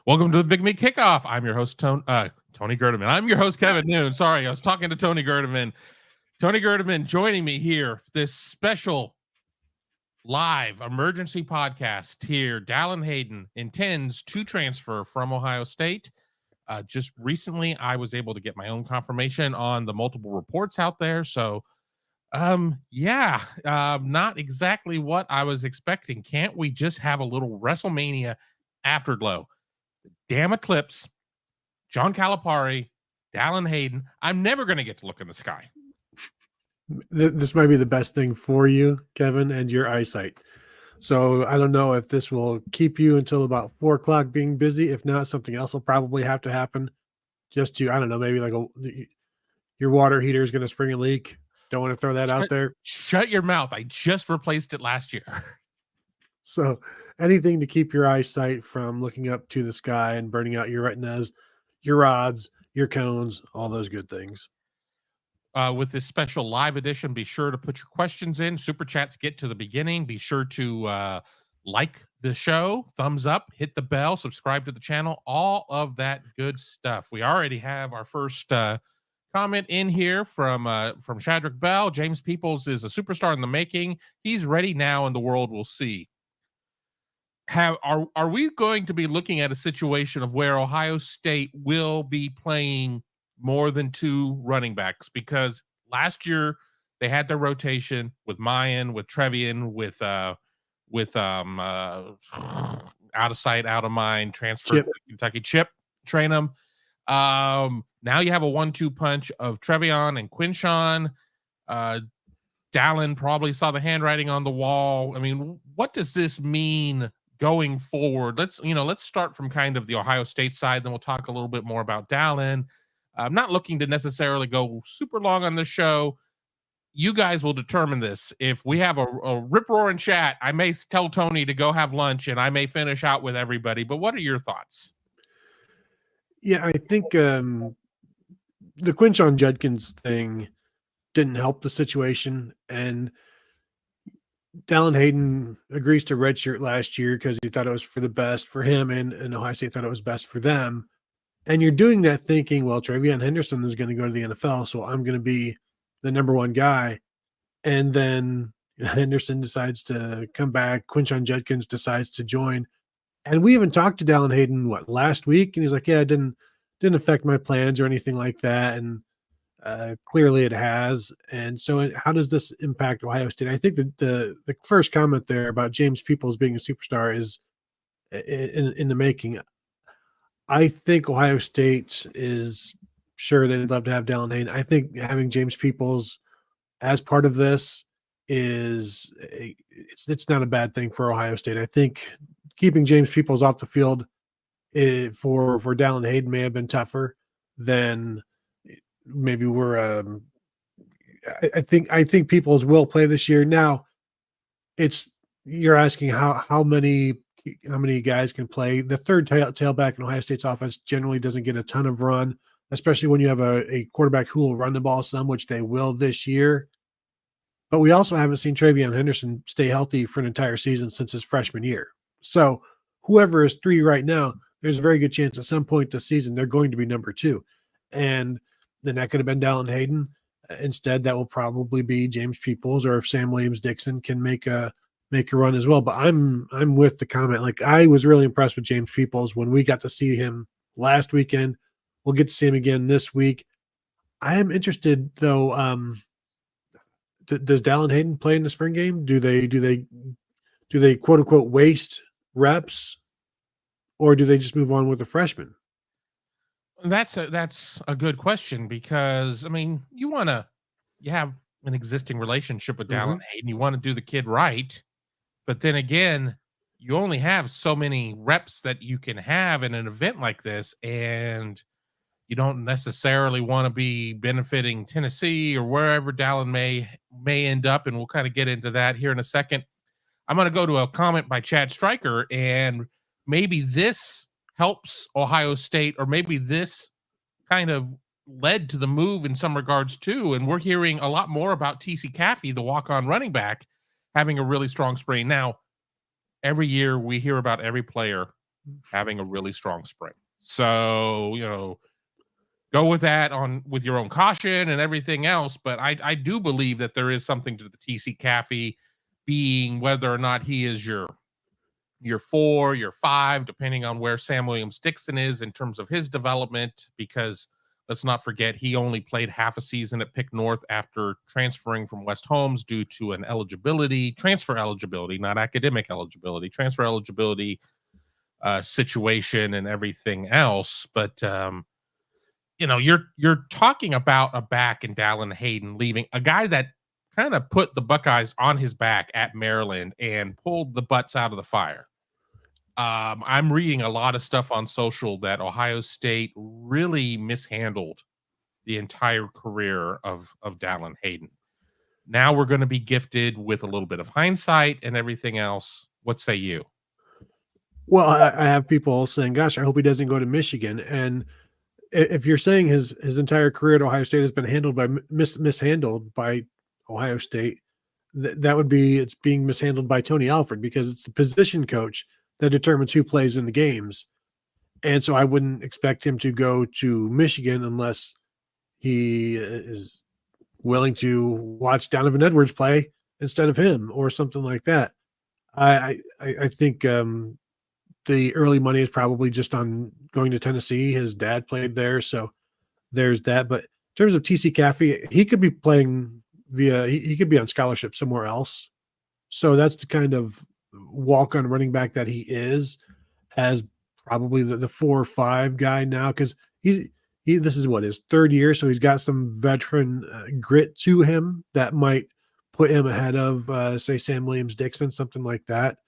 Welcome to the Big Me Kickoff. I'm your host, Tony Gerdeman. I'm your host, Kevin Noon. Sorry, I was talking to Tony Gerdeman. Tony Gerdeman joining me here, this special live emergency podcast here. Dallan Hayden intends to transfer from Ohio State. Just recently, I was able to get my own confirmation on the multiple reports out there. So, not exactly what I was expecting. Can't we just have a little WrestleMania afterglow? Damn Eclipse, John Calipari, Dallan Hayden. I'm never going to get to look in the sky. This might be the best thing for you, Kevin, and your eyesight. So I don't know if this will keep you until about 4 o'clock being busy. If not, something else will probably have to happen just to, I don't know, maybe like your water heater is going to spring a leak. Don't want to throw that out there. Shut your mouth. I just replaced it last year. So anything to keep your eyesight from looking up to the sky and burning out your retinas, your rods, your cones, all those good things. With this special live edition, be sure to put your questions in. Super chats get to the beginning. Be sure to like the show, thumbs up, hit the bell, subscribe to the channel, all of that good stuff. We already have our first comment in here from Shadrack Bell. James Peoples is a superstar in the making. He's ready now, and the world will see. Are we going to be looking at a situation of where Ohio State will be playing more than 2 running backs? Because last year they had their rotation with Mayan, with Trevian, with out of sight, out of mind, transfer to Kentucky, Chip, train them. Now you have a 1-2 punch of Trevion and Quinshawn. Dallan probably saw the handwriting on the wall. I mean, what does this mean going forward? Let's start from kind of the Ohio State side, then we'll talk a little bit more about Dallan. I'm not looking to necessarily go super long on the show. You guys will determine this. If we have a rip-roaring chat, I may tell Tony to go have lunch, and I may finish out with everybody. But what are your thoughts? Yeah, I think the Quinshawn Judkins thing didn't help the situation, and Dallan Hayden agrees to redshirt last year because he thought it was for the best for him, and Ohio State thought it was best for them. And you're doing that thinking, well, Travion Henderson is going to go to the NFL, so I'm going to be the number 1 guy. And then Henderson decides to come back. Quinshawn Judkins decides to join. And we even talked to Dallan Hayden, last week? And he's like, yeah, it didn't affect my plans or anything like that. And clearly it has. And so how does this impact Ohio State? I think that the first comment there about James Peoples being a superstar is in the making. I think Ohio State is sure they'd love to have Dallan Hayden. I think having James Peoples as part of this it's not a bad thing for Ohio State. I think keeping James Peoples off the field for Dallan Hayden may have been tougher than maybe we're. I think Peoples will play this year. Now, you're asking how many guys can play. The third tailback in Ohio State's offense generally doesn't get a ton of run, especially when you have a quarterback who will run the ball some, which they will this year. But we also haven't seen Travion Henderson stay healthy for an entire season since his freshman year. So whoever is 3 right now, there's a very good chance at some point this season they're going to be number 2. And then that could have been Dallan Hayden. Instead, that will probably be James Peoples, or if Sam Williams-Dixon can make a run as well. But I'm with the comment. Like, I was really impressed with James Peoples when we got to see him last weekend. We'll get to see him again this week. I am interested though. Does Dallan Hayden play in the spring game? Do they quote unquote waste reps, or do they just move on with the freshman? That's a good question, because I mean, you have an existing relationship with Dallan Hayden. You want to do the kid right. But then again, you only have so many reps that you can have in an event like this, and you don't necessarily want to be benefiting Tennessee or wherever Dallan may end up, and we'll kind of get into that here in a second. I'm going to go to a comment by Chad Stryker, and maybe this helps Ohio State, or maybe this kind of led to the move in some regards too. And we're hearing a lot more about TC Caffey, the walk-on running back, having a really strong spring. Now, every year we hear about every player having a really strong spring. So, go with that with your own caution and everything else. But I do believe that there is something to the TC Caffey being, whether or not he is your 4, your 5, depending on where Sam Williams-Dixon is in terms of his development, because let's not forget he only played half a season at Pick North after transferring from West Holmes due to an transfer eligibility, not academic eligibility, transfer eligibility situation and everything else. But you're talking about a back in Dallan Hayden, leaving a guy that kind of put the Buckeyes on his back at Maryland and pulled the butts out of the fire. I'm reading a lot of stuff on social that Ohio State really mishandled the entire career of Dallan Hayden. Now we're going to be gifted with a little bit of hindsight and everything else. What say you? Well, I have people saying, gosh, I hope he doesn't go to Michigan. And if you're saying his entire career at Ohio State has been handled by mishandled by Ohio State, that would be it's being mishandled by Tony Alford, because it's the position coach that determines who plays in the games. And so I wouldn't expect him to go to Michigan unless he is willing to watch Donovan Edwards play instead of him or something like that. I think the early money is probably just on going to Tennessee. His dad played there, so there's that. But in terms of TC Caffey, he could be playing he could be on scholarship somewhere else. So that's the kind of walk-on running back that he is, as probably the 4 or 5 guy now, because this is what, his 3rd year, so he's got some veteran grit to him that might put him ahead of say Sam Williams-Dixon, something like that.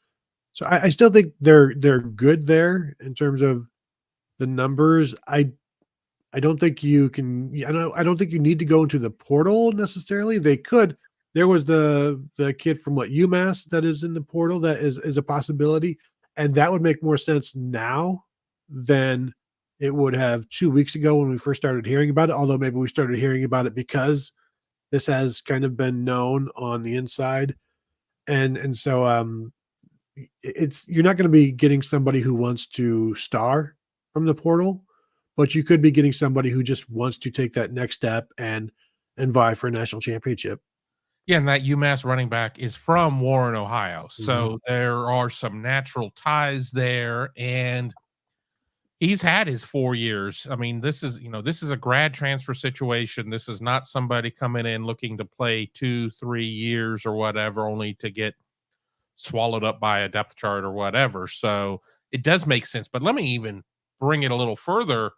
So I still think they're good there in terms of the numbers. I don't think you can. I don't think you need to go into the portal necessarily. They could. There was the kid from UMass that is in the portal that is a possibility, and that would make more sense now than it would have 2 weeks ago when we first started hearing about it. Although maybe we started hearing about it because this has kind of been known on the inside, and so you're not going to be getting somebody who wants to star from the portal, but you could be getting somebody who just wants to take that next step and vie for a national championship. Yeah, and that UMass running back is from Warren, Ohio. So there are some natural ties there, and he's had his 4 years. I mean, this is a grad transfer situation. This is not somebody coming in looking to play 2-3 years or whatever, only to get swallowed up by a depth chart or whatever. So it does make sense. But let me even bring it a little further,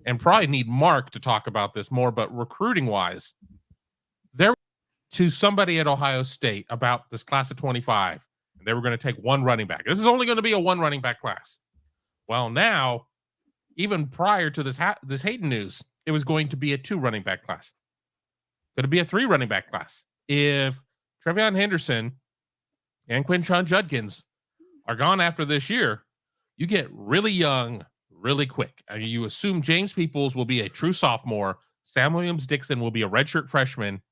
and probably need Mark to talk about this more, but recruiting wise, there to somebody at Ohio State about this class of 25, and they were going to take 1 running back. This is only going to be a 1 running back class. Well, now, even prior to this Hayden news, it was going to be a 2 running back class. Going to be a 3 running back class. If Trevion Henderson and Quinshon Judkins are gone after this year, you get really young really quick. I mean, you assume James Peoples will be a true sophomore. Sam Williams-Dixon will be a redshirt freshman.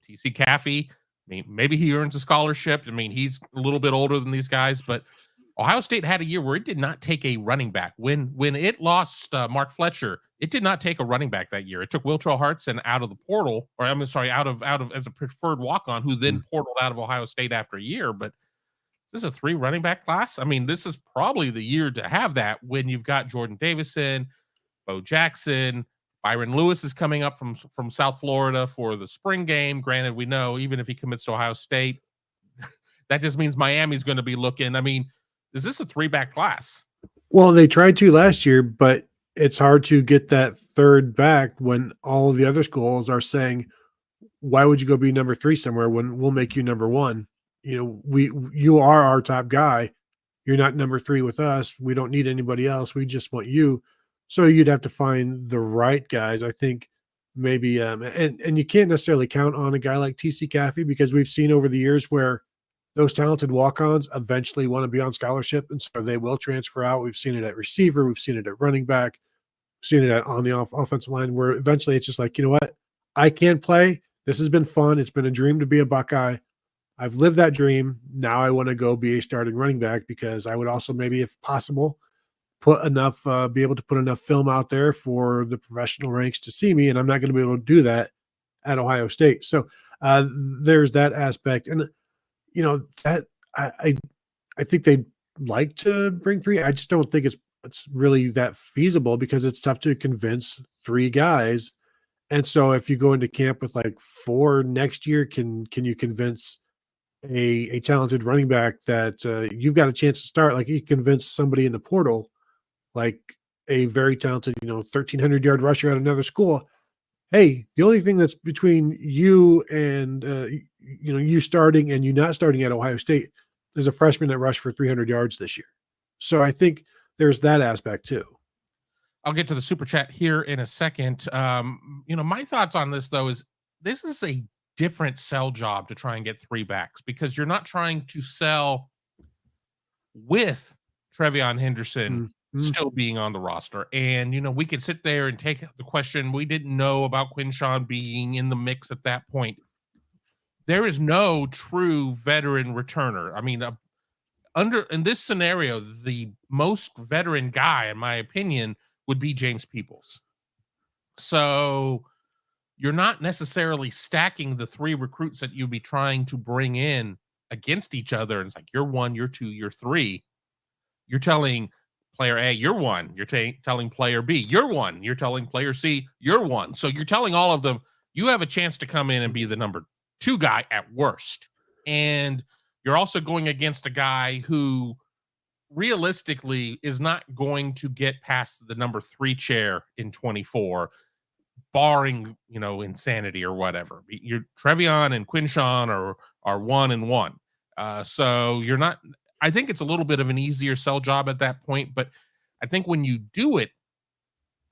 TC Caffey, I mean, maybe he earns a scholarship. I mean, he's a little bit older than these guys, but Ohio State had a year where it did not take a running back. When it lost Mark Fletcher, it did not take a running back that year. It took Wiltrell Hartson out of the portal, or I'm sorry, out of as a preferred walk-on, who then portaled out of Ohio State after a year. But this is a 3 running back class. I mean, this is probably the year to have that when you've got Jordan Davison, Bo Jackson, Byron Lewis is coming up from South Florida for the spring game. Granted, we know even if he commits to Ohio State, that just means Miami's going to be looking. I mean, is this a 3-back class? Well, they tried to last year, but it's hard to get that 3rd back when all of the other schools are saying, why would you go be number 3 somewhere when we'll make you number 1? You are our top guy. You're not number 3 with us. We don't need anybody else. We just want you. So you'd have to find the right guys. I think maybe, and you can't necessarily count on a guy like TC Caffey, because we've seen over the years where those talented walk-ons eventually want to be on scholarship, and so they will transfer out. We've seen it at receiver. We've seen it at running back. We've seen it on the offensive line, where eventually it's just like, you know what? I can't play. This has been fun. It's been a dream to be a Buckeye. I've lived that dream. Now I want to go be a starting running back, because I would also maybe, if possible, be able to put enough film out there for the professional ranks to see me. And I'm not going to be able to do that at Ohio State. So there's that aspect. And, that I think they'd like to bring three. I just don't think it's really that feasible, because it's tough to convince three guys. And so if you go into camp with like four next year, can you convince a talented running back that you've got a chance to start? Like, you convince somebody in the portal, like a very talented, 1,300-yard rusher at another school, hey, the only thing that's between you and you starting and you not starting at Ohio State is a freshman that rushed for 300 yards this year. So I think there's that aspect too. I'll get to the super chat here in a second. My thoughts on this, though, is this is a different sell job to try and get three backs, because you're not trying to sell with Trevion Henderson still being on the roster. And, we could sit there and take the question. We didn't know about Quinshawn being in the mix at that point. There is no true veteran returner. I mean, in this scenario, the most veteran guy, in my opinion, would be James Peoples. So you're not necessarily stacking the three recruits that you'd be trying to bring in against each other. And it's like, you're one, you're two, you're three. You're telling player A, you're one. You're telling player B, you're one. You're telling player C, you're one. So you're telling all of them, you have a chance to come in and be the number two guy at worst. And you're also going against a guy who realistically is not going to get past the number 3 chair in 24, barring, insanity or whatever. Trevion and Quinshawn are 1 and 1. So you're not, I think it's a little bit of an easier sell job at that point, but I think when you do it,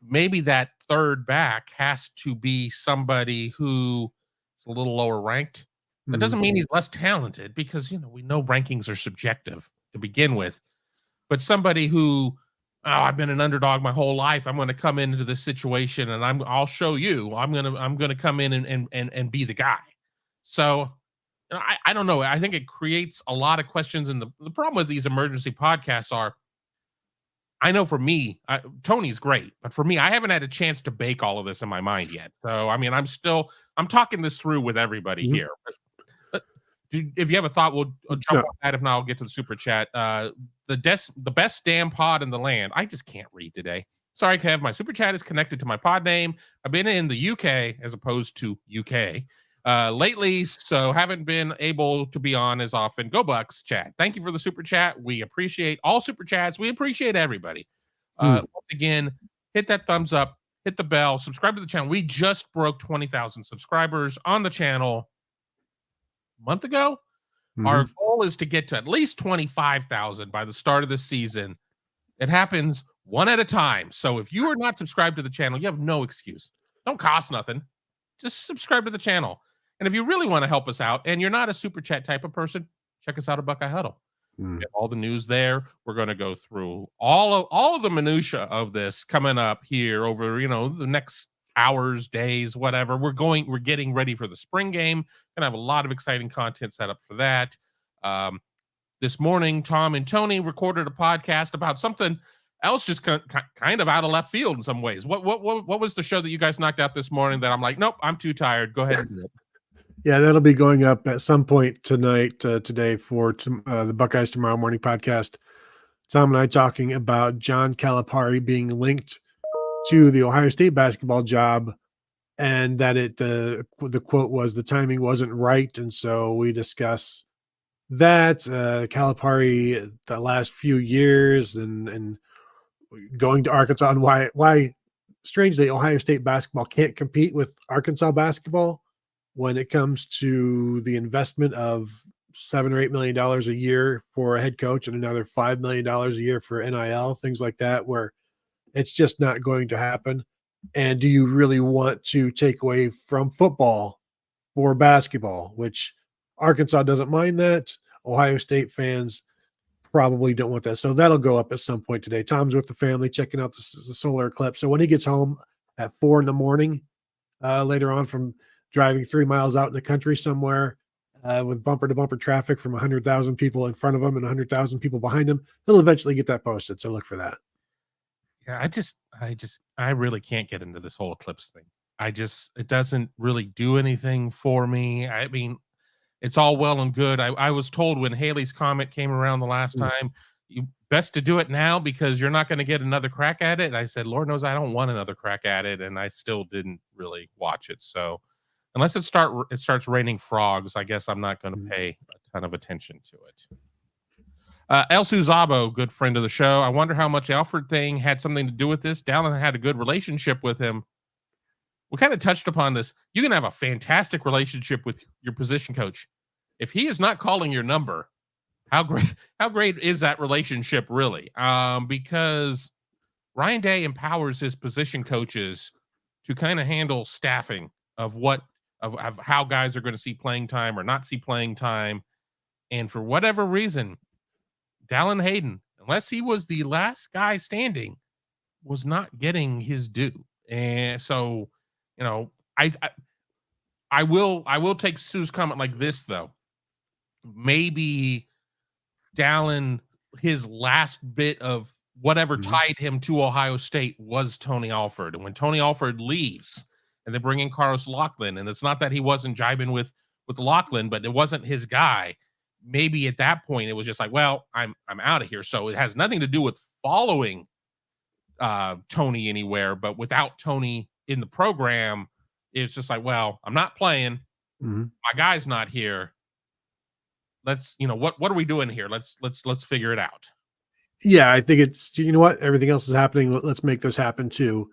maybe that third back has to be somebody who is a little lower ranked. That doesn't mean he's less talented, because, we know rankings are subjective to begin with, but somebody who, I've been an underdog my whole life. I'm going to come into this situation and I'll show you. I'm going to come in and be the guy. So I don't know. I think it creates a lot of questions. And the problem with these emergency podcasts are, I know for me, Tony's great, but for me, I haven't had a chance to bake all of this in my mind yet. So, I mean, I'm talking this through with everybody here. But if you have a thought, we'll jump on that. If not, I'll get to the super chat. The best damn pod in the land. I just can't read today. Sorry, Kev. My super chat is connected to my pod name. I've been in the UK as opposed to UK lately, so haven't been able to be on as often. Go Bucks, chat. Thank you for the super chat. We appreciate all super chats. We appreciate everybody. Once again, hit that thumbs up, hit the bell, subscribe to the channel. We just broke 20,000 subscribers on the channel a month ago. Our goal is to get to at least 25,000 by the start of the season. It happens one at a time. So if you are not subscribed to the channel, you have no excuse. Don't cost nothing. Just subscribe to the channel. And if you really want to help us out and you're not a super chat type of person, check us out at Buckeye Huddle. We have all the news there. We're going to go through all of the minutia of this coming up here over, the next hours, days, whatever. We're getting ready for the spring game, and I have a lot of exciting content set up for that. This morning, Tom and Tony recorded a podcast about something else, just kind of out of left field in some ways. What was the show that you guys knocked out this morning that I'm like, nope, I'm too tired. Go ahead and do it. Yeah, that'll be going up at some point today for the Buckeyes Tomorrow Morning podcast. Tom and I talking about John Calipari being linked to the Ohio State basketball job, and that the quote was, the timing wasn't right. And so we discuss that Calipari the last few years and going to Arkansas, and why strangely Ohio State basketball can't compete with Arkansas basketball when it comes to the investment of $7 or $8 million a year for a head coach and another $5 million a year for NIL, things like that, where it's just not going to happen. And do you really want to take away from football for basketball, which Arkansas doesn't mind that. Ohio State fans probably don't want that. So that'll go up at some point today. Tom's with the family checking out the solar eclipse. So when he gets home at 4 a.m, later on from driving 3 miles out in the country somewhere, with bumper to bumper traffic from 100,000 people in front of him and 100,000 people behind him. He'll eventually get that posted. So look for that. Yeah, I really can't get into this whole Eclipse thing. It doesn't really do anything for me. I mean, it's all well and good. I was told when Haley's Comet came around the last Mm. time, you best to do it now because you're not going to get another crack at it. And I said, Lord knows I don't want another crack at it, and I still didn't really watch it. So unless it starts raining frogs, I guess I'm not going to pay a ton of attention to it. El Suzabo, good friend of the show. I wonder how much Alford thing had something to do with this. Dallan had a good relationship with him. We kind of touched upon this. You can have a fantastic relationship with your position coach. If he is not calling your number, how great is that relationship really? Because Ryan Day empowers his position coaches to kind of handle staffing of of how guys are going to see playing time or not see playing time. And for whatever reason, Dallan Hayden, unless he was the last guy standing, was not getting his due. And so, you know, I will take Sue's comment like this though. Maybe Dallan, his last bit of whatever tied him to Ohio State was Tony Alford. And when Tony Alford leaves and they bring in Carlos Loughlin, and it's not that he wasn't jibing with Loughlin, but it wasn't his guy. Maybe at that point it was just like, well, I'm out of here. So it has nothing to do with following Tony anywhere, but without Tony in the program, it's just like, well, I'm not playing. My guy's not here. Let's, what are we doing here? Let's figure it out. Yeah, I think it's, you know what, everything else is happening. Let's make this happen too,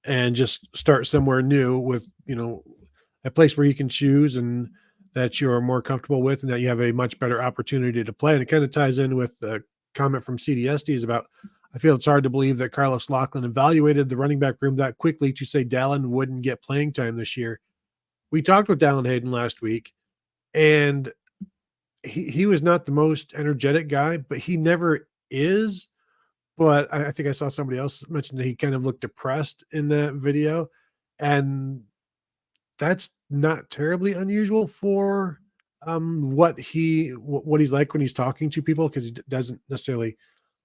and just start somewhere new with, a place where you can choose and that you're more comfortable with, and that you have a much better opportunity to play. And it kind of ties in with the comment from CDSDs about, I feel it's hard to believe that Carlos Loughlin evaluated the running back room that quickly to say Dallan wouldn't get playing time this year. We talked with Dallan Hayden last week, and he was not the most energetic guy, but he never is. But I think I saw somebody else mention that he kind of looked depressed in that video, and that's not terribly unusual for what he's like when he's talking to people, because he doesn't necessarily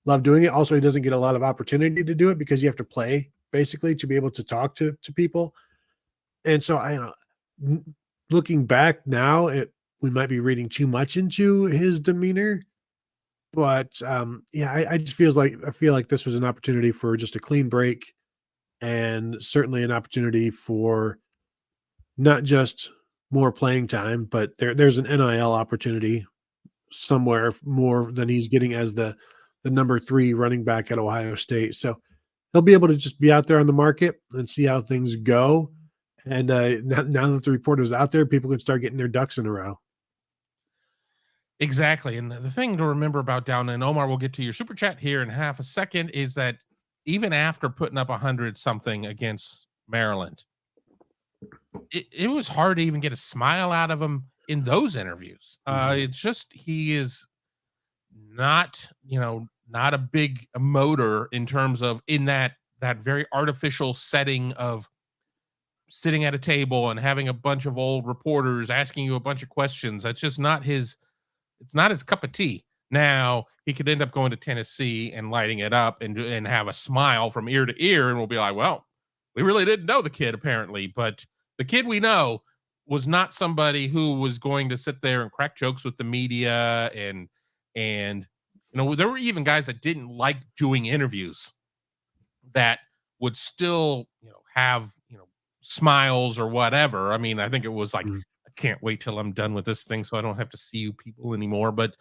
love doing it. Also, he doesn't get a lot of opportunity to do it because you have to play basically to be able to talk to people. And so I don't know, looking back now, we might be reading too much into his demeanor. But yeah, I just feel like this was an opportunity for just a clean break, and certainly an opportunity for not just more playing time, but there's an NIL opportunity somewhere more than he's getting as the number 3 running back at Ohio State. So he'll be able to just be out there on the market and see how things go. And now that the report is out there, people can start getting their ducks in a row. Exactly. And the thing to remember about Dallan, and Omar, we'll get to your super chat here in half a second, is that even after putting up 100 something against Maryland, it was hard to even get a smile out of him in those interviews. It's just, he is not, not a big emoter in terms of in that very artificial setting of sitting at a table and having a bunch of old reporters asking you a bunch of questions. That's just not it's not his cup of tea. Now, he could end up going to Tennessee and lighting it up and have a smile from ear to ear, and we'll be like, well, we really didn't know the kid apparently, but the kid we know was not somebody who was going to sit there and crack jokes with the media, and there were even guys that didn't like doing interviews that would still, have, smiles or whatever. I mean, I think it was like, I can't wait till I'm done with this thing so I don't have to see you people anymore. But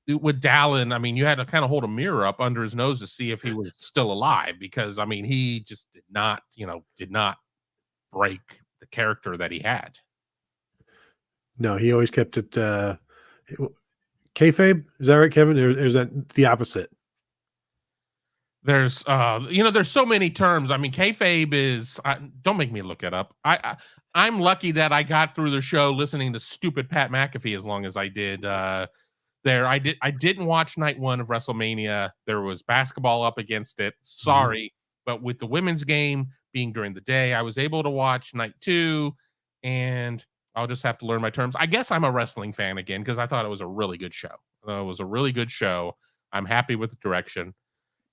with Dallan, I mean, you had to kind of hold a mirror up under his nose to see if he was still alive, because I mean, he just did not break the character that he had. No, he always kept it kayfabe. Is that right, Kevin? Or is that the opposite? There's there's so many terms. I mean, kayfabe is, don't make me look it up. I'm lucky that I got through the show listening to stupid Pat McAfee as long as I did. I didn't watch night 1 of WrestleMania. There was basketball up against it. Sorry, but with the women's game being during the day, I was able to watch night 2, and I'll just have to learn my terms. I guess I'm a wrestling fan again because I thought it was a really good show. It was a really good show. I'm happy with the direction.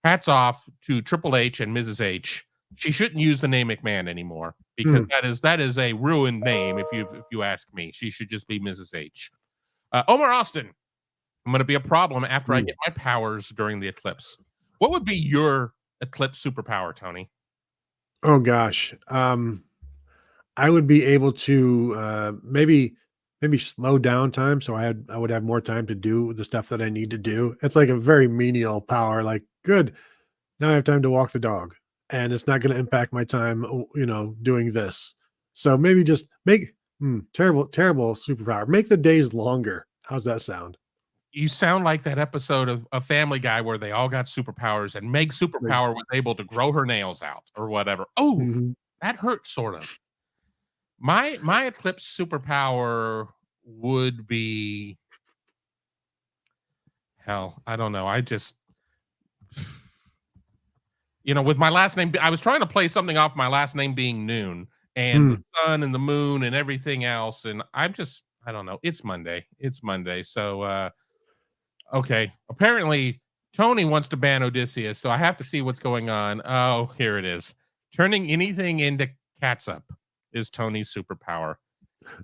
Hats off to Triple H and Mrs. H. She shouldn't use the name McMahon anymore because that is a ruined name. If you ask me, she should just be Mrs. H. Omar Austin, I'm going to be a problem after I get my powers during the eclipse. What would be your eclipse superpower, Tony? Oh gosh. I would be able to maybe slow down time, so I would have more time to do the stuff that I need to do. It's like a very menial power. Like, good, now I have time to walk the dog, and it's not going to impact my time, doing this. So maybe just make terrible superpower. Make the days longer. How's that sound? You sound like that episode of a Family Guy where they all got superpowers, and Meg's superpower was able to grow her nails out or whatever. Oh, that hurts, sort of. My eclipse superpower would be hell. I don't know. I just with my last name, I was trying to play something off my last name being Noon and the sun and the moon and everything else, and I don't know. It's Monday. So okay. Apparently Tony wants to ban Odysseus, so I have to see what's going on. Oh, here it is. Turning anything into catsup is Tony's superpower.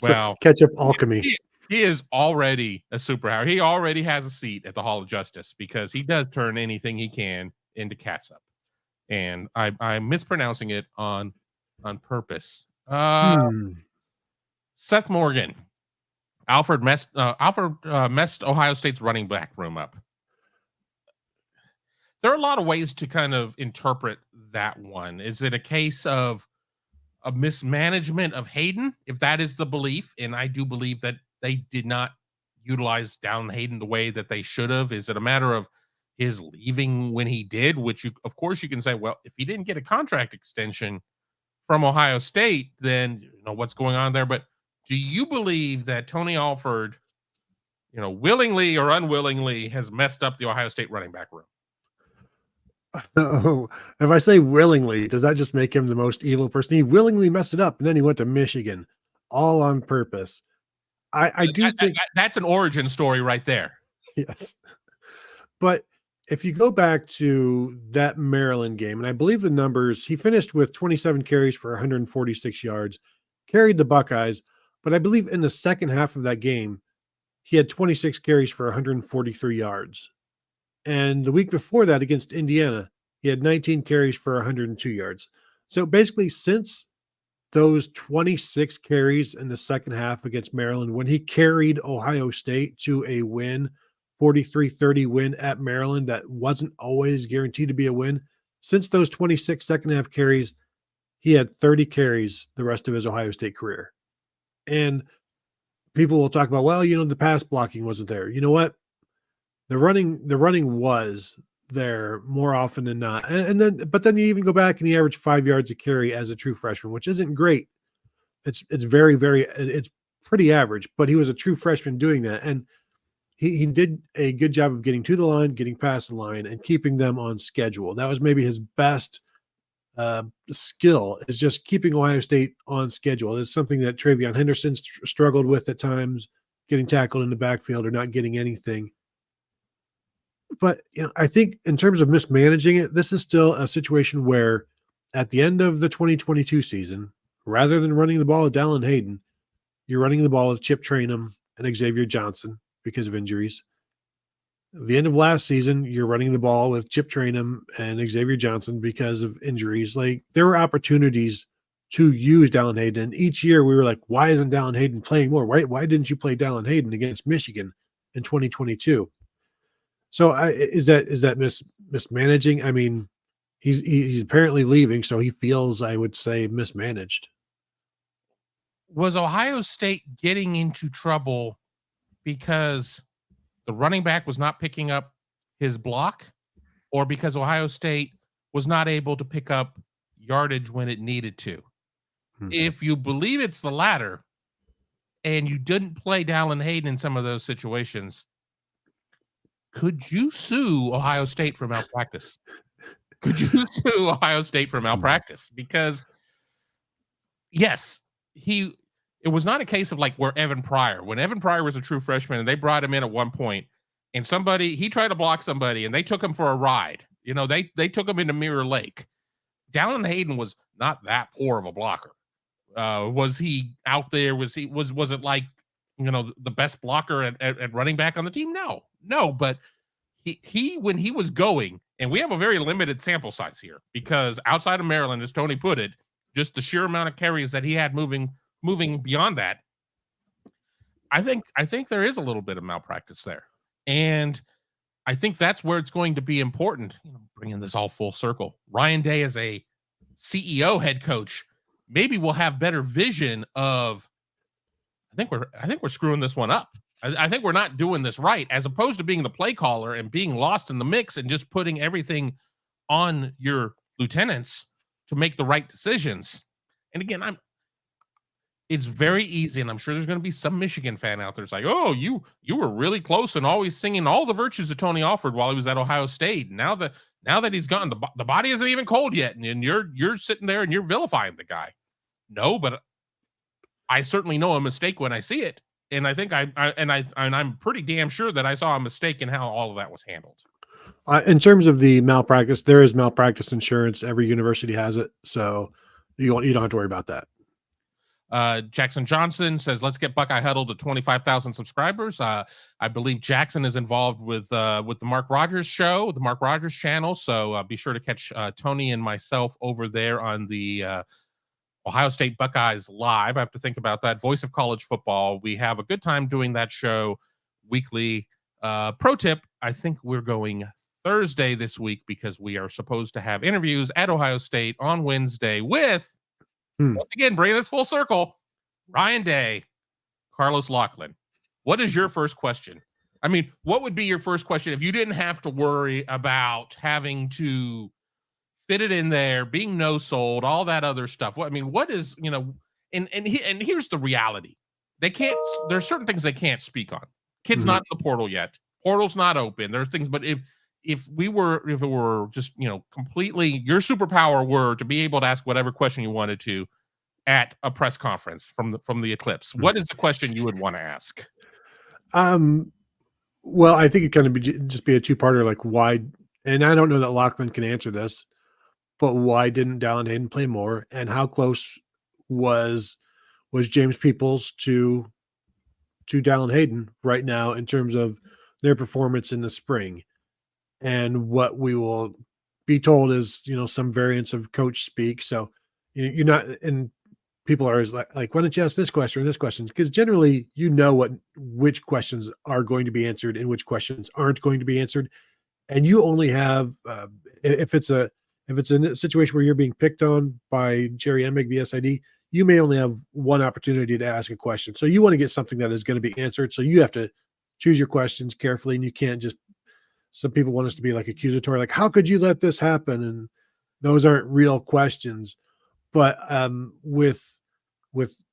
Well, ketchup alchemy. He is already a superpower. He already has a seat at the Hall of Justice because he does turn anything he can into catsup. And I'm mispronouncing it on purpose. Seth Morgan. Alford messed Ohio State's running back room up. There are a lot of ways to kind of interpret that one. Is it a case of a mismanagement of Hayden, if that is the belief? And I do believe that they did not utilize Dallan Hayden the way that they should have. Is it a matter of his leaving when he did, which of course you can say, well, if he didn't get a contract extension from Ohio State, then what's going on there. But do you believe that Tony Alford, willingly or unwillingly has messed up the Ohio State running back room? Oh, if I say willingly, does that just make him the most evil person? He willingly messed it up, and then he went to Michigan, all on purpose. I do think that's an origin story right there. Yes. But if you go back to that Maryland game, and I believe the numbers, he finished with 27 carries for 146 yards, carried the Buckeyes, but I believe in the second half of that game, he had 26 carries for 143 yards. And the week before that against Indiana, he had 19 carries for 102 yards. So basically, since those 26 carries in the second half against Maryland, when he carried Ohio State to a win, 43-30 win at Maryland, that wasn't always guaranteed to be a win. Since those 26 second half carries, he had 30 carries the rest of his Ohio State career. And people will talk about, well, the pass blocking wasn't there. You know what? The running was there more often than not. But then you even go back and he averaged 5 yards a carry as a true freshman, which isn't great. It's very, very, it's pretty average, but he was a true freshman doing that. And he did a good job of getting to the line, getting past the line, and keeping them on schedule. That was maybe his best skill, is just keeping Ohio State on schedule. It's something that Travion Henderson struggled with at times, getting tackled in the backfield or not getting anything. But I think in terms of mismanaging it, this is still a situation where at the end of the 2022 season, rather than running the ball with Dallan Hayden, you're running the ball with Chip Trayanum and Xavier Johnson because of injuries. At the end of last season, you're running the ball with Chip Trayanum and Xavier Johnson because of injuries. Like, there were opportunities to use Dallan Hayden. And each year we were like, why isn't Dallan Hayden playing more? Why didn't you play Dallan Hayden against Michigan in 2022? So is that mismanaging? I mean, he's apparently leaving, so he feels, I would say, mismanaged. Was Ohio State getting into trouble because the running back was not picking up his block, or because Ohio State was not able to pick up yardage when it needed to? If you believe it's the latter, and you didn't play Dallan Hayden in some of those situations, could you sue Ohio State for malpractice? Could you sue Ohio State for malpractice? Because yes, it was not a case of like where Evan Pryor, when Evan Pryor was a true freshman and they brought him in at one point and he tried to block somebody and they took him for a ride. They took him into Mirror Lake. Dallan Hayden was not that poor of a blocker. Was he out there? Was it like, the best blocker at running back on the team? No, but he when he was going, and we have a very limited sample size here because outside of Maryland, as Tony put it, just the sheer amount of carries that he had moving beyond that, I think there is a little bit of malpractice there. And I think that's where it's going to be important, bringing this all full circle. Ryan Day as a CEO head coach, maybe we'll have better vision of, I think we're screwing this one up. I think we're not doing this right, as opposed to being the play caller and being lost in the mix and just putting everything on your lieutenants to make the right decisions. And again, it's very easy, and I'm sure there's going to be some Michigan fan out there that's like, oh, you were really close and always singing all the virtues of Tony Alford while he was at Ohio State. Now that he's gone, the body isn't even cold yet, and you're sitting there and you're vilifying the guy. No, but I certainly know a mistake when I see it, and I think I'm pretty damn sure that I saw a mistake in how all of that was handled. In terms of the malpractice, there is malpractice insurance. Every university has it, so you don't have to worry about that. Jackson Johnson says, let's get Buckeye Huddle to 25,000 subscribers. I believe Jackson is involved with the Mark Rogers show, the Mark Rogers channel. So be sure to catch Tony and myself over there on the Ohio State Buckeyes Live. I have to think about that. Voice of College Football. We have a good time doing that show weekly. Pro tip, I think we're going Thursday this week because we are supposed to have interviews at Ohio State on Wednesday with, once again, bringing this full circle, Ryan Day, Carlos Loughlin. What is your first question? I mean, what would be your first question if you didn't have to worry about having to fit it in there, being no-sold, all that other stuff? What is, and here's the reality. There's certain things they can't speak on. Kid's not in the portal yet. Portal's not open. There's things, but if it were just, completely, your superpower were to be able to ask whatever question you wanted to at a press conference from the Eclipse, what is the question you would want to ask? Well, I think it kind of just be a two-parter, like why, and I don't know that Loughlin can answer this, but why didn't Dallan Hayden play more, and how close was James Peoples to Dallan Hayden right now in terms of their performance in the spring? And what we will be told is, some variants of coach speak. So you're not, and people are always like, why don't you ask this question or this question? Because generally, which questions are going to be answered and which questions aren't going to be answered. And you only have, if it's a situation where you're being picked on by Jerry Emig, the SID, you may only have one opportunity to ask a question. So you want to get something that is going to be answered. So you have to choose your questions carefully, and you can't just, some people want us to be like accusatory, like, how could you let this happen? And those aren't real questions. But with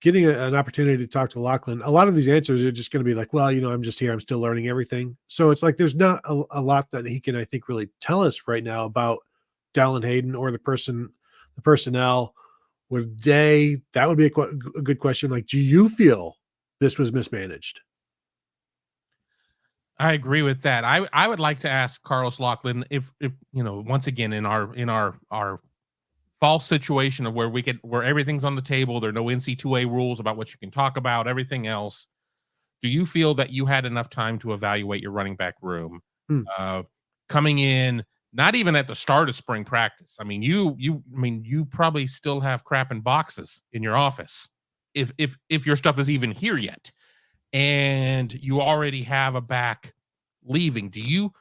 getting an opportunity to talk to Loughlin, a lot of these answers are just going to be like, well, I'm just here, I'm still learning everything. So it's like there's not a lot that he can, I think, really tell us right now about Dallan Hayden or the personnel. With Day, that would be a good question. Like, do you feel this was mismanaged? I agree with that. I would like to ask Carlos Loughlin if once again in our false situation of where everything's on the table, there are no NC2A rules about what you can talk about, everything else. Do you feel that you had enough time to evaluate your running back room coming in? Not even at the start of spring practice. You probably still have crap in boxes in your office if your stuff is even here yet, and you already have a back leaving. Do you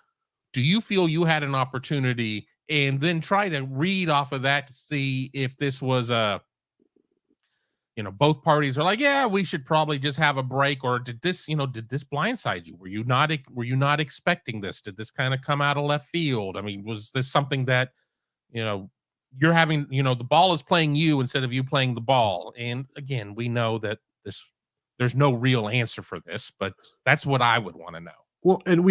feel you had an opportunity, and then try to read off of that to see if this was both parties are like, yeah, we should probably just have a break, or did this blindside you? Were you not expecting this? Did this kind of come out of left field? Was this something that, you're having, the ball is playing you instead of you playing the ball? And again, we know that there's no real answer for this, but that's what I would want to know. Well, and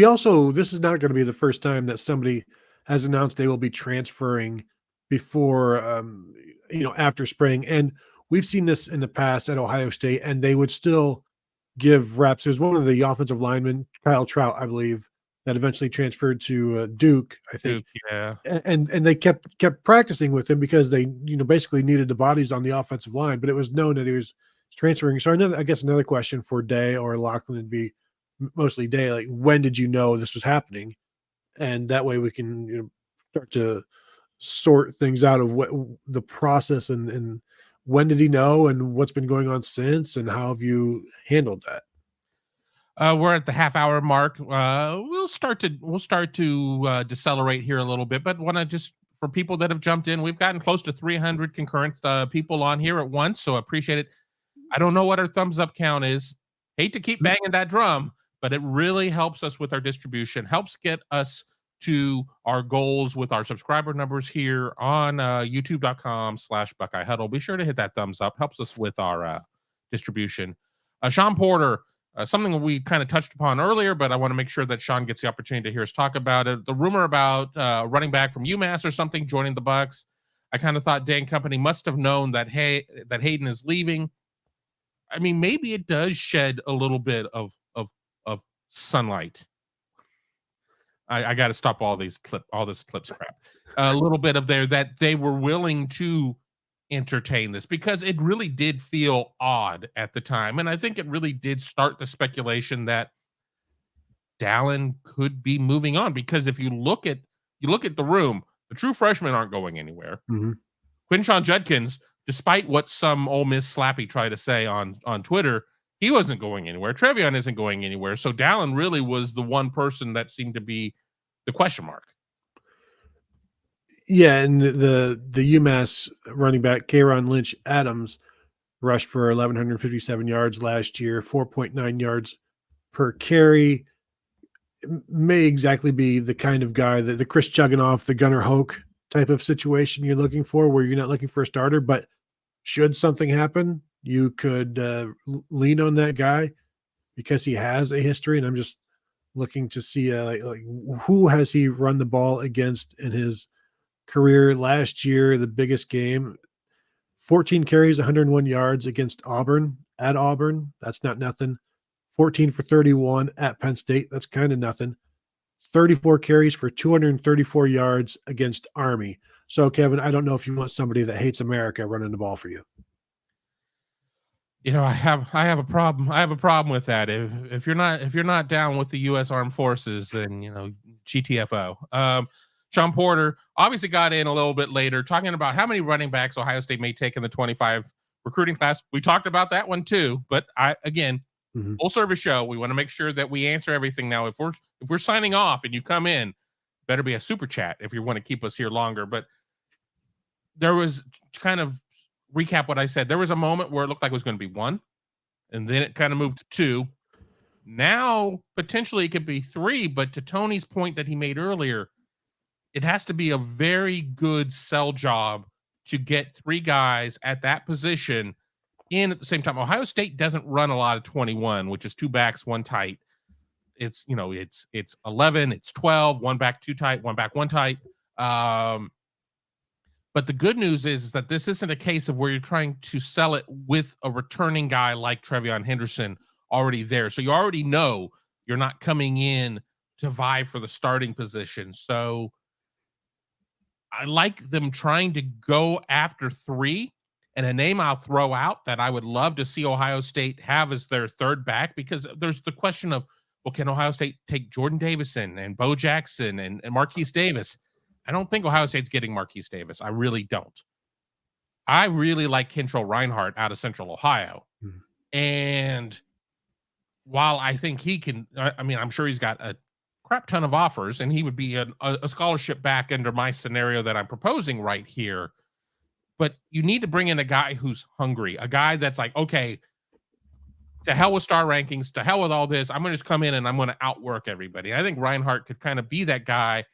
this is not going to be the first time that somebody has announced they will be transferring before, after spring. And we've seen this in the past at Ohio State, and they would still give reps. There's one of the offensive linemen, Kyle Trout, I believe, that eventually transferred to Duke, I think. Duke, yeah. And they kept practicing with him because they, basically needed the bodies on the offensive line, but it was known that he was transferring. So I guess another question for Day or Lachlan would be mostly Day, like, when did you know this was happening? And that way we can, start to sort things out of what the process and when did he know and what's been going on since, and how have you handled that? We're at the half hour mark. We'll start to decelerate here a little bit, but want to just, for people that have jumped in, we've gotten close to 300 concurrent people on here at once, so appreciate it. I don't know what our thumbs up count is. Hate to keep banging that drum, but it really helps us with our distribution, helps get us to our goals with our subscriber numbers here on youtube.com/Buckeye Huddle. Be sure to hit that thumbs up, helps us with our distribution. Sean Porter, something that we kind of touched upon earlier, but I want to make sure that Sean gets the opportunity to hear us talk about it. The rumor about running back from UMass or something joining the Bucs. I kind of thought Dan Company must have known that Hayden is leaving. I mean, maybe it does shed a little bit of sunlight. I got to stop all this clips crap. A little bit of there that they were willing to entertain this, because it really did feel odd at the time, and I think it really did start the speculation that Dallan could be moving on. Because if you look at the room, the true freshmen aren't going anywhere. Mm-hmm. Quinshon Judkins, despite what some Ole Miss slappy tried to say on Twitter, he wasn't going anywhere. Trevion isn't going anywhere. So Dallan really was the one person that seemed to be the question mark. Yeah, and the UMass running back K'Ron Lynch Adams rushed for 1,157 yards last year, 4.9 yards per carry. May exactly be the kind of guy that the Chris Chugginoff, the Gunnar Hoke type of situation you're looking for, where you're not looking for a starter, but should something happen, you could lean on that guy because he has a history. And I'm just looking to see like who has he run the ball against in his career. Last year, the biggest game, 14 carries, 101 yards against Auburn, at Auburn. That's not nothing. 14 for 31 at Penn State. That's kind of nothing. 34 carries for 234 yards against Army. So, Kevin, I don't know if you want somebody that hates America running the ball for you. I have a problem. I have a problem with that. If you're not down with the U.S. Armed Forces, then GTFO. Sean Porter obviously got in a little bit later, talking about how many running backs Ohio State may take in the 25 recruiting class. We talked about that one too, but full service show. We want to make sure that we answer everything. Now, if we're signing off and you come in, better be a super chat if you want to keep us here longer. But there was, to kind of recap what I said, there was a moment where it looked like it was going to be 1, and then it kind of moved to 2. Now, potentially it could be 3, but to Tony's point that he made earlier, it has to be a very good sell job to get 3 guys at that position in at the same time. Ohio State doesn't run a lot of 21, which is 2 backs, 1 tight. It's 11, it's 12, 1 back, 2 tight, 1 back, 1 tight. But the good news is that this isn't a case of where you're trying to sell it with a returning guy like Trevion Henderson already there. So you already know you're not coming in to vie for the starting position. So I like them trying to go after 3. And a name I'll throw out that I would love to see Ohio State have as their 3rd back, because there's the question of, well, can Ohio State take Jordan Davison and Bo Jackson and Marquise Davis? I don't think Ohio State's getting Marquise Davis. I really don't. I really like Kentrell Reinhardt out of Central Ohio. Mm-hmm. And while I think he can, I'm sure he's got a crap ton of offers, and he would be a scholarship back under my scenario that I'm proposing right here. But you need to bring in a guy who's hungry, a guy that's like, okay, to hell with star rankings, to hell with all this. I'm going to just come in and I'm going to outwork everybody. I think Reinhardt could kind of be that guy,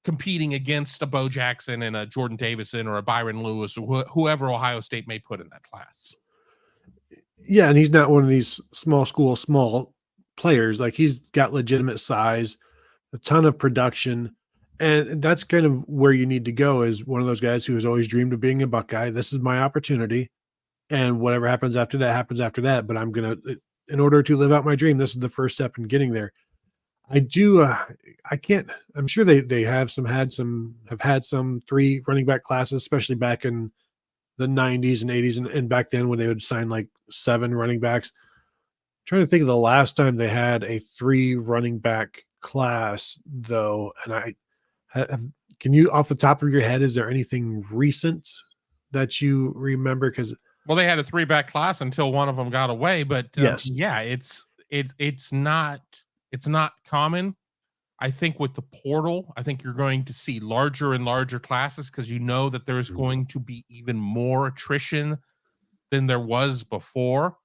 competing against a Bo Jackson and a Jordan Davison or a Byron Lewis or whoever Ohio State may put in that class. Yeah, and he's not one of these small school, small players. Like, he's got legitimate size, a ton of production, and that's kind of where you need to go, is one of those guys who has always dreamed of being a Buckeye. This is my opportunity. and whatever happens after that happens after that. But I'm gonna, in order to live out my dream, this is the first step in getting there. I do. I can't. I'm sure they have had some 3 running back classes, especially back in the 90s and 80s, and back then when they would sign like 7 running backs. I'm trying to think of the last time they had a 3 running back class, though. And I have. Can you, off the top of your head, is there anything recent that you remember? Because Well, they had a 3-back class until one of them got away, but yes, yeah, it's not common. I think with the portal, I think you're going to see larger and larger classes because you know that there's going to be even more attrition than there was before.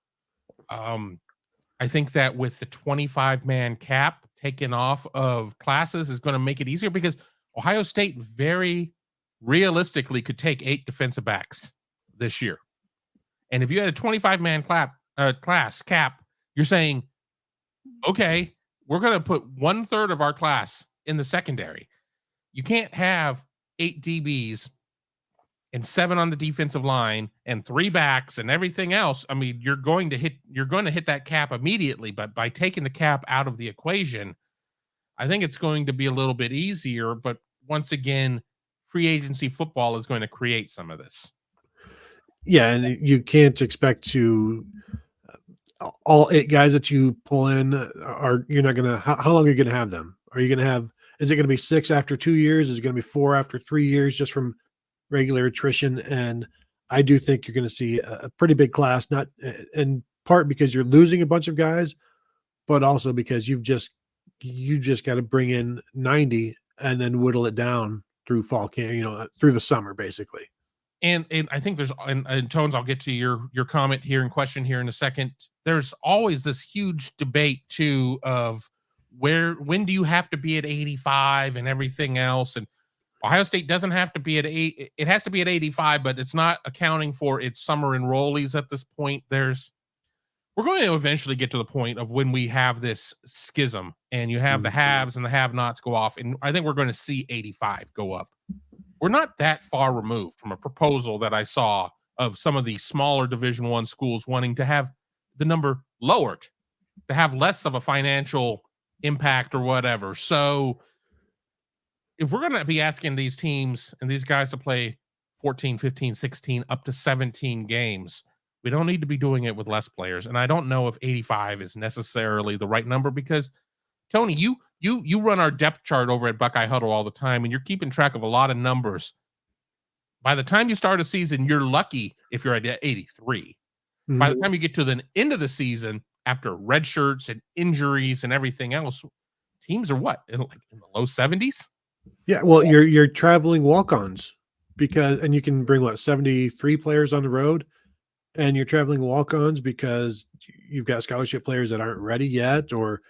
I think that with the 25-man cap taken off of classes is going to make it easier because Ohio State very realistically could take 8 defensive backs this year. And if you had a 25-man class cap, you're saying, okay, we're going to put 1/3 of our class in the secondary. You can't have 8 DBs and 7 on the defensive line and 3 backs and everything else. I mean, you're going to hit that cap immediately, but by taking the cap out of the equation, I think it's going to be a little bit easier. But once again, free agency football is going to create some of this. yeah, and you can't expect to all 8 guys that you pull in are you're not gonna. How long are you gonna have them? Are you gonna have? Is it gonna be 6 after 2 years? Is it gonna be 4 after 3 years, just from regular attrition? And I do think you're gonna see a pretty big class, not in part because you're losing a bunch of guys, but also because you just got to bring in 90 and then whittle it down through fall camp, through the summer, basically. And I think there's and Tones, I'll get to your comment here and question here in a second. There's always this huge debate too of when do you have to be at 85 and everything else. And Ohio State doesn't have to be at 8. It has to be at 85, but it's not accounting for its summer enrollees at this point. We're going to eventually get to the point of when we have this schism and you have the haves and the have-nots go off. And I think we're going to see 85 go up. We're not that far removed from a proposal that I saw of some of the smaller Division I schools wanting to have the number lowered to have less of a financial impact or whatever. So if we're going to be asking these teams and these guys to play 14, 15, 16, up to 17 games, we don't need to be doing it with less players. And I don't know if 85 is necessarily the right number because, Tony, you run our depth chart over at Buckeye Huddle all the time, and you're keeping track of a lot of numbers. By the time you start a season, you're lucky if you're at 83. By the time you get to the end of the season, after red shirts and injuries and everything else, teams are what in the low 70s? Yeah, well, you're traveling walk-ons and you can bring 73 players on the road, and you're traveling walk-ons because you've got scholarship players that aren't ready yet, or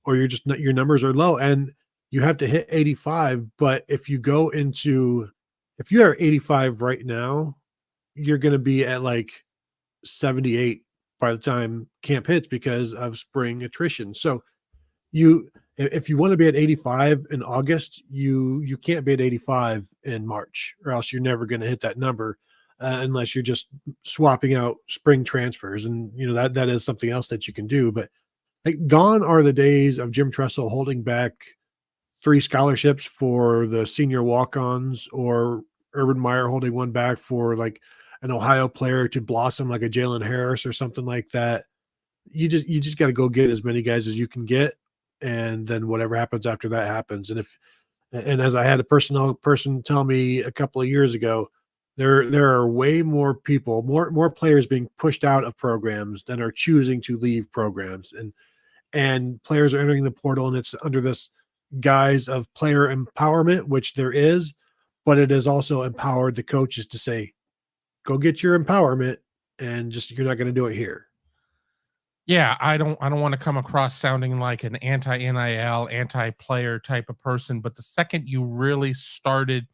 you're just your numbers are low, and you have to hit 85. But if you are 85 right now, you're going to be at like 78 by the time camp hits because of spring attrition. So if you want to be at 85 in August, you can't be at 85 in March, or else you're never going to hit that number unless you're just swapping out spring transfers. And that is something else that you can do. But like, gone are the days of Jim Tressel holding back 3 scholarships for the senior walk-ons, or Urban Meyer holding one back for like an Ohio player to blossom, like a Jalen Harris or something like that. You just got to go get as many guys as you can get, and then whatever happens after that happens. And as I had a person tell me a couple of years ago, there are way more people, more players being pushed out of programs than are choosing to leave programs, and players are entering the portal, and it's under this guise of player empowerment, which there is, but it has also empowered the coaches to say, go get your empowerment, and just, you're not going to do it here. Yeah, I don't want to come across sounding like an anti-NIL, anti-player type of person, but the second you really started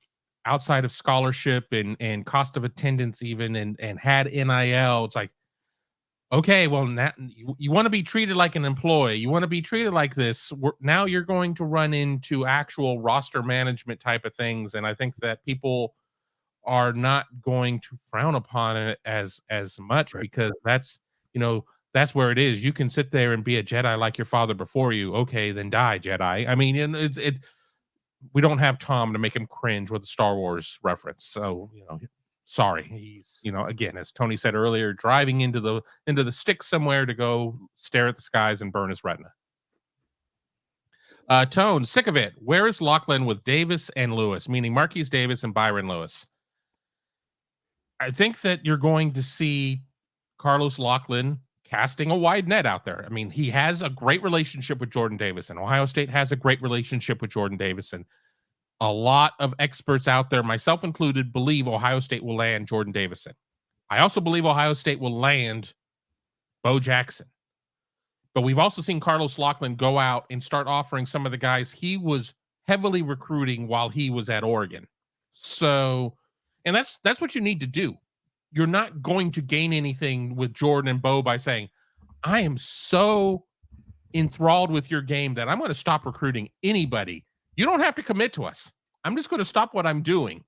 outside of scholarship and cost of attendance even and had NIL, it's like, okay, well, now you want to be treated like an employee. You want to be treated like this. Now you're going to run into actual roster management type of things. And I think that people are not going to frown upon it as much, Right. because that's, that's where it is. You can sit there and be a Jedi like your father before you. Okay, then die, Jedi. I mean, and we don't have Tom to make him cringe with a Star Wars reference. So, sorry. He's, again, as Tony said earlier, driving into the stick somewhere to go stare at the skies and burn his retina. Tone, sick of it. Where is Lachlan with Davis and Lewis, meaning Marquise Davis and Byron Lewis? I think that you're going to see Carlos Lachlan casting a wide net out there. I mean, he has a great relationship with Jordan Davison. Ohio State has a great relationship with Jordan Davison. A lot of experts out there, myself included, believe Ohio State will land Jordan Davison. I also believe Ohio State will land Bo Jackson. But we've also seen Carlos Lachlan go out and start offering some of the guys he was heavily recruiting while he was at Oregon. So, and that's what you need to do. You're not going to gain anything with Jordan and Bo by saying, I am so enthralled with your game that I'm going to stop recruiting anybody. You don't have to commit to us. I'm just going to stop what I'm doing.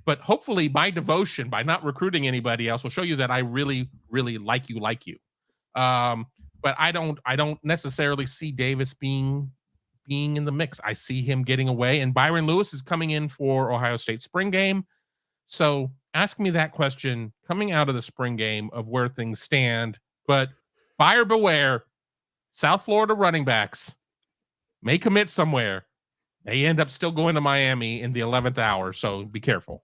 But hopefully my devotion by not recruiting anybody else will show you that I really, really like you. But I don't necessarily see Davis being in the mix. I see him getting away, and Byron Lewis is coming in for Ohio State spring game. So ask me that question coming out of the spring game of where things stand. But buyer beware, South Florida running backs may commit somewhere. They end up still going to Miami in the 11th hour. So be careful.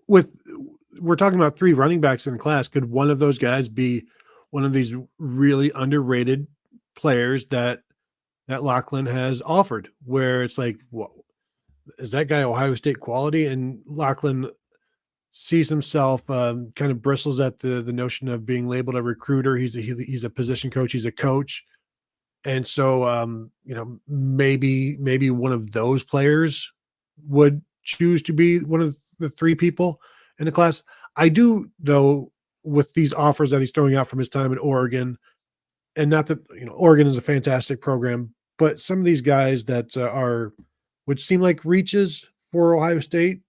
We're talking about 3 running backs in the class. Could one of those guys be one of these really underrated players that Lachlan has offered, where it's like, whoa, is that guy Ohio State quality? And Lachlan sees himself, kind of bristles at the notion of being labeled a recruiter. He's a position coach. He's a coach. And so, maybe one of those players would choose to be one of the 3 people in the class. I do, though, with these offers that he's throwing out from his time in Oregon, and not that, Oregon is a fantastic program, but some of these guys that would seem like reaches for Ohio State.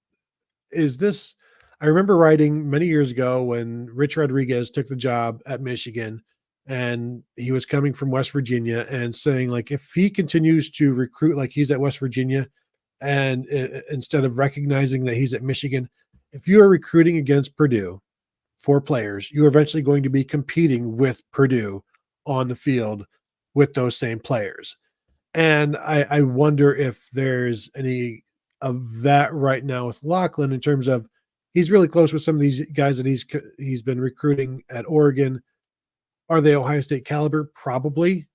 I remember writing many years ago when Rich Rodriguez took the job at Michigan, and he was coming from West Virginia, and saying, like, if he continues to recruit like he's at West Virginia, and instead of recognizing that he's at Michigan, if you are recruiting against Purdue for players, you're eventually going to be competing with Purdue on the field with those same players. And I wonder if there's any of that right now with Lachlan, in terms of he's really close with some of these guys that he's been recruiting at Oregon. Are they Ohio State caliber? Probably,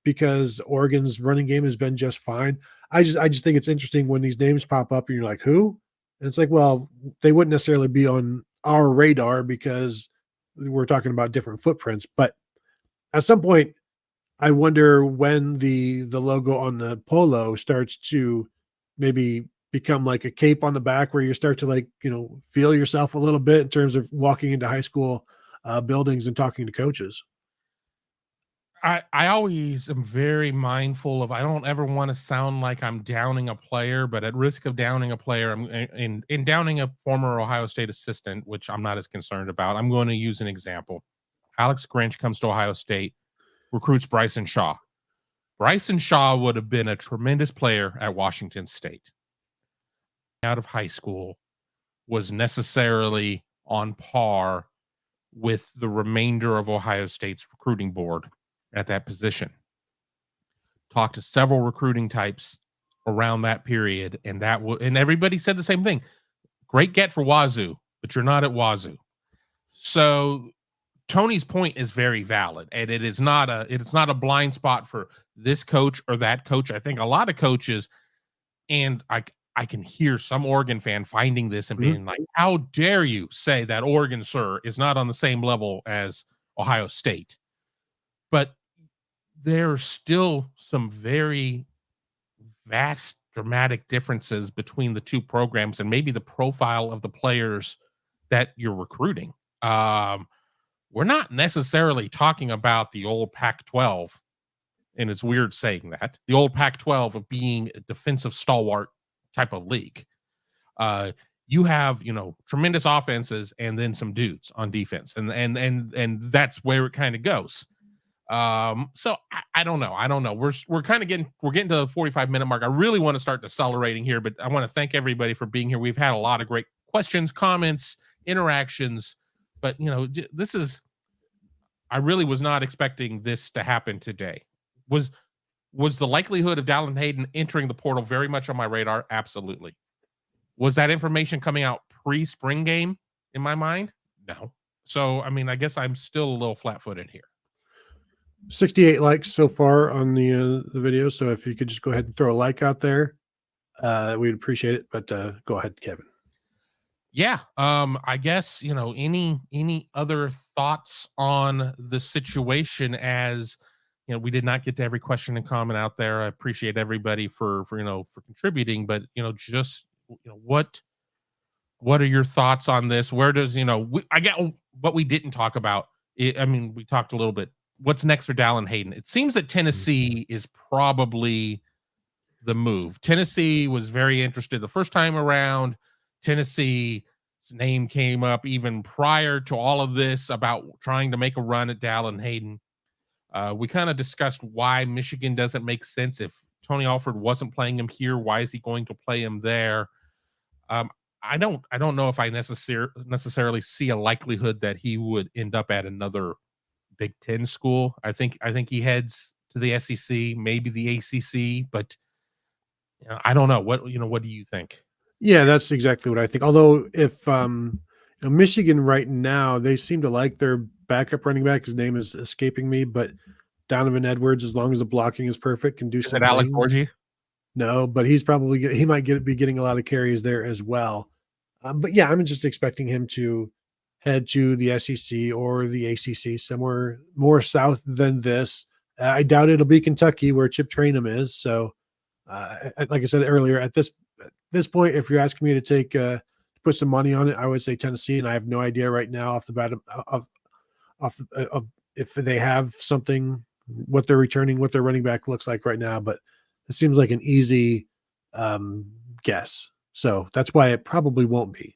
because Oregon's running game has been just fine. I just think it's interesting when these names pop up and you're like, who? And it's like, well, they wouldn't necessarily be on our radar because we're talking about different footprints. But at some point, I wonder when the logo on the polo starts to maybe become like a cape on the back, where you start to, feel yourself a little bit in terms of walking into high school buildings and talking to coaches. I always am very mindful of, I don't ever want to sound like I'm downing a player, but at risk of downing a player, I'm in downing a former Ohio State assistant, which I'm not as concerned about. I'm going to use an example. Alex Grinch comes to Ohio State, recruits Bryson Shaw. Bryson Shaw would have been a tremendous player at Washington State. Out of high school, was necessarily on par with the remainder of Ohio State's recruiting board at that position. Talked to several recruiting types around that period, and and everybody said the same thing. Great get for Wazoo, but you're not at Wazoo. So Tony's point is very valid, and it's not a blind spot for this coach or that coach. I think a lot of coaches, and I can hear some Oregon fan finding this and being like, how dare you say that Oregon, sir, is not on the same level as Ohio State? But there are still some very vast, dramatic differences between the two programs, and maybe the profile of the players that you're recruiting. We're not necessarily talking about the old Pac-12, and it's weird saying that, the old Pac-12 of being a defensive stalwart type of league. you have, tremendous offenses and then some dudes on defense, and that's where it kind of goes. So I don't know. We're kind of getting to the 45-minute mark. I really want to start decelerating here, but I want to thank everybody for being here. We've had a lot of great questions, comments, interactions, but I really was not expecting this to happen today. Was the likelihood of Dallan Hayden entering the portal very much on my radar? Absolutely. Was that information coming out pre-spring game in my mind? No. So, I guess I'm still a little flat-footed here. 68 likes so far on the video. So if you could just go ahead and throw a like out there, we'd appreciate it. But go ahead, Kevin. Yeah. I guess, any other thoughts on the situation, as we did not get to every question and comment out there. I appreciate everybody for contributing, but just what are your thoughts on this? Where does I get what we didn't talk about. We talked a little bit. What's next for Dallan Hayden? It seems that Tennessee is probably the move. Tennessee was very interested the first time around. Tennessee's name came up even prior to all of this about trying to make a run at Dallan Hayden. We kind of discussed why Michigan doesn't make sense. If Tony Alford wasn't playing him here, why is he going to play him there? I don't know if I necessarily see a likelihood that he would end up at another Big Ten school. I think he heads to the SEC, maybe the ACC, but I don't know. What do you think? Yeah, that's exactly what I think. Although if Michigan right now, they seem to like their backup running back. His name is escaping me, but Donovan Edwards, as long as the blocking is perfect, can do some things. Alex Orji? No, but he might be getting a lot of carries there as well. But yeah, I'm just expecting him to head to the SEC or the ACC, somewhere more south than this. I doubt it'll be Kentucky, where Chip Trayanum is. So, like I said earlier, at this point, if you're asking me to put some money on it, I would say Tennessee, and I have no idea right now off the bat of if they have something, what they're returning, what their running back looks like right now. But it seems like an easy guess. So that's why it probably won't be.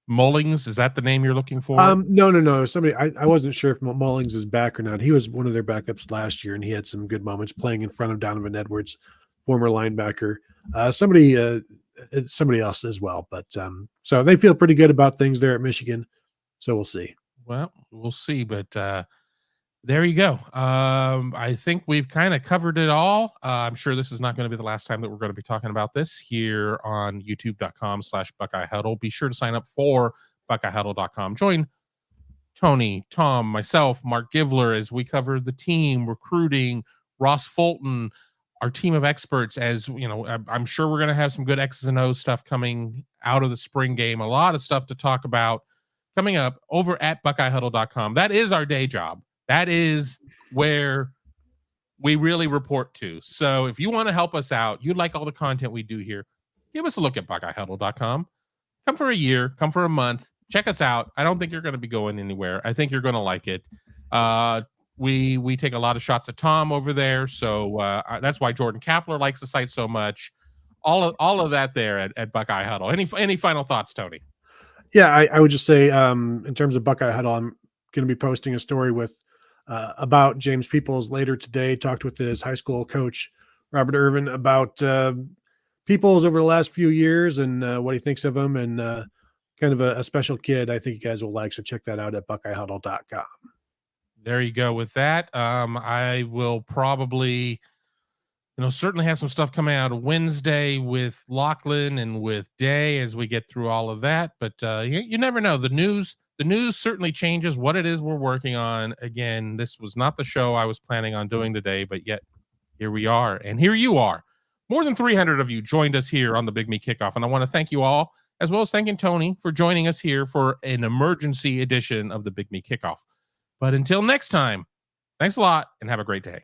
Mullings, is that the name you're looking for? No. Somebody, I wasn't sure if Mullings is back or not. He was one of their backups last year, and he had some good moments playing in front of Donovan Edwards, former linebacker. Somebody else as well. But so they feel pretty good about things there at Michigan. So we'll see. Well, we'll see. But there you go. I think we've kind of covered it all. I'm sure this is not going to be the last time that we're going to be talking about this here on youtube.com/Buckeye Huddle. Be sure to sign up for BuckeyeHuddle.com. Join Tony, Tom, myself, Mark Givler as we cover the team, recruiting, Ross Fulton, our team of experts. As I'm sure we're going to have some good X's and O's stuff coming out of the spring game. A lot of stuff to talk about coming up over at BuckeyeHuddle.com. That is our day job. That is where we really report to. So if you want to help us out, you like all the content we do here, give us a look at BuckeyeHuddle.com. Come for a year, come for a month, check us out. I don't think you're going to be going anywhere. I think you're going to like it. We take a lot of shots at Tom over there, so that's why Jordan Kapler likes the site so much. All of that there at Buckeye Huddle. Any final thoughts, Tony? Yeah, I would just say in terms of Buckeye Huddle, I'm going to be posting a story with about James Peoples later today. Talked with his high school coach, Robert Irvin, about Peoples over the last few years and what he thinks of him, and kind of a special kid I think you guys will like. So check that out at BuckeyeHuddle.com. There you go with that. I will probably, certainly have some stuff coming out Wednesday with Lachlan and with Day as we get through all of that. But you never know. The news certainly changes what it is we're working on. Again, this was not the show I was planning on doing today, but yet here we are. And here you are. More than 300 of you joined us here on the Big Me Kickoff. And I want to thank you all, as well as thanking Tony for joining us here for an emergency edition of the Big Me Kickoff. But until next time, thanks a lot and have a great day.